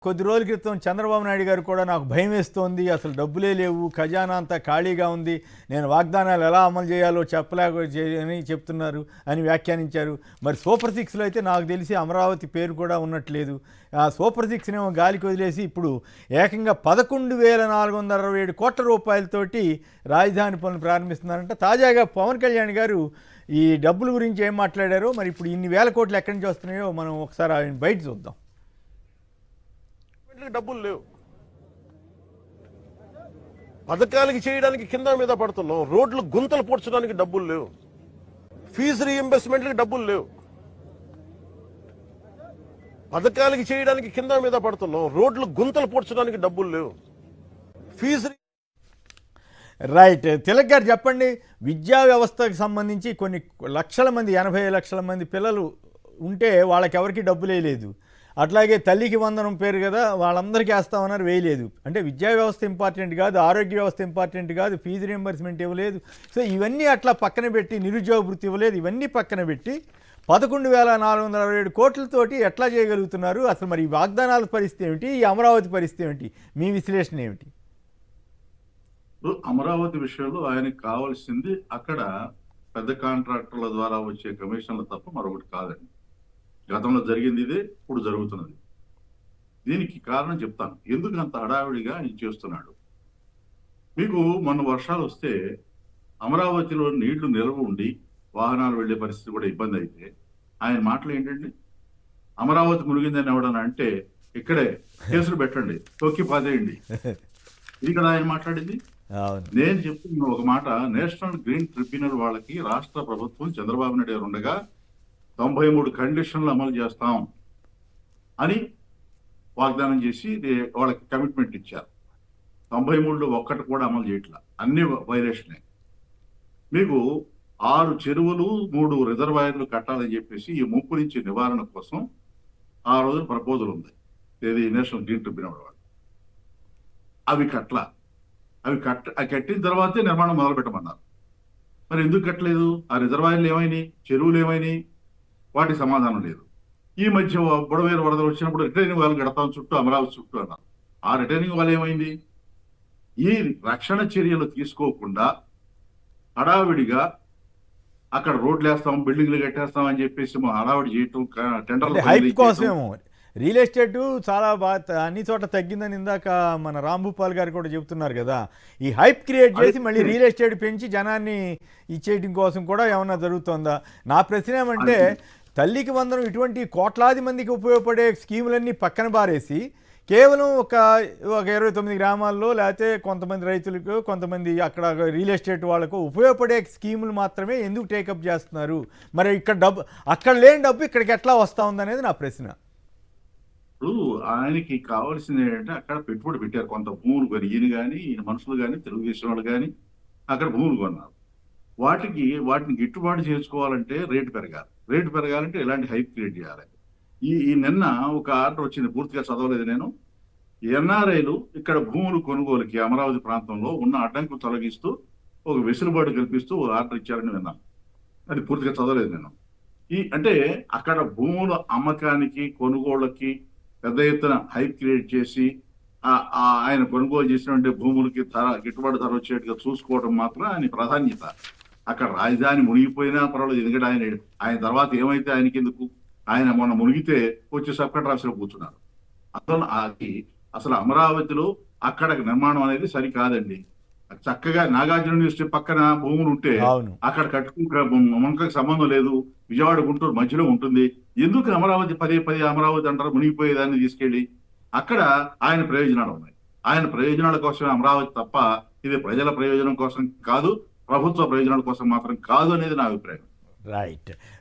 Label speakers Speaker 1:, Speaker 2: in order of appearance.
Speaker 1: కొద్ది రోజుల క్రితం చంద్రబాబు నాయుడు గారు కూడా నాకు భయం వేస్తోంది, అసలు డబ్బులే లేవు, ఖజానా అంతా ఖాళీగా ఉంది, నేను వాగ్దానాలు ఎలా అమలు చేయాలో అని చెప్తున్నారు అని వ్యాఖ్యానించారు. మరి సూపర్ సిక్స్లో అయితే నాకు తెలిసి అమరావతి పేరు కూడా ఉన్నట్లేదు. ఆ సూపర్ సిక్స్నేమో గాలికి వదిలేసి ఇప్పుడు ఏకంగా 11,467 కోట్ల రూపాయలతోటి రాజధాని పనులు ప్రారంభిస్తున్నారంట. తాజాగా పవన్ కళ్యాణ్ గారు ఈ డబ్బుల గురించి ఏం మాట్లాడారో, మరి ఇప్పుడు ఇన్ని వేల కోట్లు ఎక్కడి నుంచి వస్తున్నాయో మనం ఒకసారి ఆయన బయట చూద్దాం.
Speaker 2: డబ్బులు లేవు, పథకాలకి చేయడానికి కింద మీద పడుతున్నాం, రోడ్లు గుంతలు పూడ్చడానికి డబ్బులు లేవు, ఫీజు రీఇంబర్స్మెంట్లకి డబ్బులు లేవు, పథకాలకి చేయడానికి కింద మీద పడుతున్నాం, రోడ్లు గుంతలు పూడ్చడానికి డబ్బులు లేవు, ఫీజు.
Speaker 1: రైట్, తిలక్ గారు చెప్పండి. విద్యా వ్యవస్థకు సంబంధించి కొన్ని లక్షల మంది, 80 లక్షల మంది పిల్లలు ఉంటే వాళ్ళకి ఎవరికి డబ్బులే లేదు. అట్లాగే తల్లికి వందనం పేరు కదా, వాళ్ళందరికీ వేస్తామన్నారు, వేయలేదు. అంటే విద్యా వ్యవస్థ ఇంపార్టెంట్ కాదు, ఆరోగ్య వ్యవస్థ ఇంపార్టెంట్ కాదు, ఫీజు రియంబర్స్మెంట్ ఇవ్వలేదు. సో ఇవన్నీ అట్లా పక్కన పెట్టి, నిరుద్యోగ వృత్తి ఇవ్వలేదు, ఇవన్నీ పక్కన పెట్టి 11,467 కోట్లతోటి ఎట్లా చేయగలుగుతున్నారు? అసలు మరి ఈ వాగ్దానాల పరిస్థితి ఏమిటి, ఈ అమరావతి పరిస్థితి ఏమిటి, మీ విశ్లేషణ ఏమిటి?
Speaker 3: అమరావతి విషయంలో ఆయనకు కావాల్సింది అక్కడ పెద్ద కాంట్రాక్టర్ల ద్వారా వచ్చే కమిషన్లు తప్ప మరొకటి కాదండి. గతంలో జరిగింది ఇదే, ఇప్పుడు జరుగుతున్నది. దీనికి కారణం చెప్తాను, ఎందుకు అంత హడావిడిగా ఆయన చేస్తున్నాడు. మీకు మొన్న వర్షాలు వస్తే అమరావతిలో నీళ్లు నిల్వ ఉండి వాహనాలు వెళ్లే పరిస్థితి కూడా ఇబ్బంది అయితే ఆయన మాటలు ఏంటండి, అమరావతి మునిగిందని ఎవడన్నా అంటే ఇక్కడే కేసులు పెట్టండి, తొక్కి పాదేయండి, ఇది కదా ఆయన మాట్లాడింది. నేను చెప్తున్న ఒక మాట, నేషనల్ గ్రీన్ ట్రిబ్యునల్ వాళ్ళకి రాష్ట్ర ప్రభుత్వం చంద్రబాబు నాయుడు గారు ఉండగా 93 కండిషన్లు అమలు చేస్తాం అని వాగ్దానం చేసి వాళ్ళకి కమిట్మెంట్ ఇచ్చారు. 93లో ఒక్కటి కూడా అమలు చేయట్లా, అన్ని వైలేషనే. మీకు 6 చెరువులు 3 రిజర్వాయర్లు కట్టాలని చెప్పేసి ఈ ముంపు నుంచి నివారణ కోసం ఆ రోజు ప్రపోజల్ ఉంది, ఇది నేషనల్ గ్రీన్ ట్రిబ్యునల్ వాళ్ళు. అవి కట్టిన తర్వాతే నిర్మాణం మొదలు పెట్టమన్నారు. మరి ఎందుకు కట్టలేదు? ఆ రిజర్వాయర్లు ఏమైనాయి, చెరువులు ఏమైనాయి, వాటి సమాధానం లేదు. ఈ మధ్య బుడవేరు వరదలు వచ్చినప్పుడు రిటైనింగ్ వాళ్ళు కడతాం చుట్టూ, అమరావతి చుట్టూ అన్నారు. ఆ రిటైనింగ్ వాళ్ళు ఏమైంది? ఈ రక్షణ చర్యలు తీసుకోకుండా హడావిడిగా అక్కడ రోడ్లు వేస్తాం, బిల్డింగ్లు కట్టేస్తాం అని చెప్పేసి హడావిడి చేయటం, టెండర్లు.
Speaker 1: రియల్ ఎస్టేట్ చాలా బాగా అన్ని చోట్ల తగ్గిందని ఇందాక మన రాంభూపాల్ గారు కూడా చెప్తున్నారు కదా. ఈ హైప్ క్రియేట్ చేసి మళ్ళీ రియల్ ఎస్టేట్ పెంచి జనాన్ని ఇచ్చేయడం కోసం కూడా ఏమన్నా జరుగుతుందా? నా ప్రశ్న ఏమంటే, తల్లికి వందనం ఇటువంటి కోట్లాది మందికి ఉపయోగపడే స్కీములన్నీ పక్కన బారేసి కేవలం ఒక 29 గ్రామాల్లో లేకపోతే కొంతమంది రైతులకు, కొంతమంది అక్కడ రియల్ ఎస్టేట్ వాళ్ళకు ఉపయోగపడే స్కీములు మాత్రమే ఎందుకు టేకప్ చేస్తున్నారు? మరి ఇక్కడ డబ్బు, అక్కడ లేని డబ్బు ఇక్కడికి ఎట్లా వస్తూ ఉందనేది నా ప్రశ్న.
Speaker 3: ఇప్పుడు ఆయనకి కావాల్సింది ఏంటంటే అక్కడ పెట్టుబడి పెట్టారు, కొంత భూములు కొని, ఈయన కానీ ఈయన మనుషులు కానీ తెలుగుదేశం వాళ్ళు కానీ అక్కడ భూములు కొన్నారు. వాటిని గిట్టుబాటు చేసుకోవాలంటే రేటు పెరగాలంటే ఇలాంటి హైప్ క్రియేట్ చేయాలి. ఈ నిన్న ఒక ఆర్డర్ వచ్చింది, పూర్తిగా చదవలేదు నేను. ఎన్ఆర్ఐలు ఇక్కడ భూములు కొనుగోలుకి అమరావతి ప్రాంతంలో ఉన్న అడ్డంకులు తొలగిస్తూ ఒక వెసులుబాటు కల్పిస్తూ ఆర్డర్ ఇచ్చారని విన్నాను. అది పూర్తిగా చదవలేదు నేను. అంటే అక్కడ భూముల అమ్మకానికి, కొనుగోళ్ళకి పెద్ద ఎత్తున హైప్ క్రియేట్ చేసి ఆయన కొనుగోలు చేసినటువంటి భూములకి గిట్టుబాటు ధర వచ్చేట్టుగా చూసుకోవడం మాత్రం ఆయన ప్రాధాన్యత. అక్కడ రాజధాని మునిగిపోయినా పర్వాలేదు, ఎందుకంటే ఆయన తర్వాత ఏమైతే ఆయనకి ఎందుకు, ఆయన మొన్న మునిగితే వచ్చి సబ్ కలెక్టర్ ఆఫీసులో కూర్చున్నారు. అసలు అమరావతిలో అక్కడ నిర్మాణం అనేది సరికాదండి. చక్కగా నాగార్జున యూనివర్సిటీ పక్కన భూములు ఉంటే అక్కడ మనకు సంబంధం లేదు, విజయవాడ గుంటూరు మధ్యలో ఉంటుంది. ఎందుకు అమరావతి పదే అమరావతి అంటారు, మునిగిపోయేదాన్ని తీసుకెళ్లి? అక్కడ ఆయన ప్రయోజనాలు ఉన్నాయి, ఆయన ప్రయోజనాల కోసమే అమరావతి తప్ప ఇది ప్రజల ప్రయోజనం కోసం కాదు, ప్రభుత్వ ప్రయోజనాల కోసం మాత్రం కాదు అనేది నా అభిప్రాయం.
Speaker 1: రైట్.